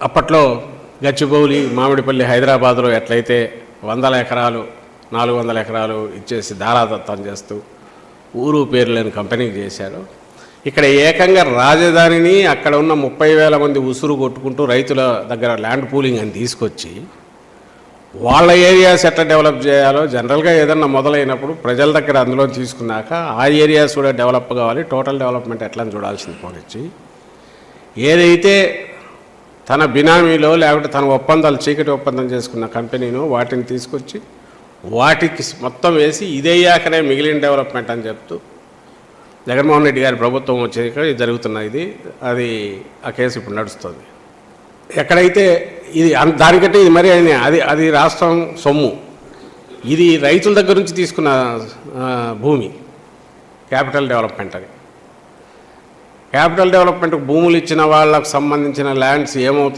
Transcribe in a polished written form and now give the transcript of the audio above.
అప్పట్లో గచ్చిబౌలి, మామిడిపల్లి, హైదరాబాదులో ఎట్లయితే 100 ఎకరాలు 400 ఎకరాలు ఇచ్చేసి ధారాదత్తం చేస్తూ ఊరు పేరు లేని కంపెనీకి చేశాడు. ఇక్కడ ఏకంగా రాజధానిని అక్కడ ఉన్న 30,000 మంది ఉసురు కొట్టుకుంటూ రైతుల దగ్గర ల్యాండ్ పూలింగ్ అని తీసుకొచ్చి వాళ్ళ ఏరియాస్ ఎట్లా డెవలప్ చేయాలో జనరల్గా ఏదన్నా మొదలైనప్పుడు ప్రజల దగ్గర అందులో తీసుకున్నాక ఆ ఏరియాస్ కూడా డెవలప్ కావాలి, టోటల్ డెవలప్మెంట్ ఎట్లా అని చూడాల్సింది పోనిచ్చి ఏదైతే తన బినామీలో లేకపోతే తన ఒప్పందాలు చీకటి ఒప్పందం చేసుకున్న కంపెనీను వాటిని తీసుకొచ్చి వాటికి మొత్తం వేసి ఇదయ్యాకనే మిగిలిన డెవలప్మెంట్ అని చెప్తూ జగన్మోహన్ రెడ్డి గారి ప్రభుత్వం వచ్చాక జరుగుతున్న అది ఆ కేసు ఇప్పుడు నడుస్తుంది. ఎక్కడైతే ఇది దానికంటే ఇది మరి అది రాష్ట్రం సొమ్ము, ఇది రైతుల దగ్గర నుంచి తీసుకున్న భూమి. క్యాపిటల్ డెవలప్మెంట్ అని క్యాపిటల్ డెవలప్మెంట్కి భూములు ఇచ్చిన వాళ్ళకు సంబంధించిన ల్యాండ్స్ ఏమవుతాయి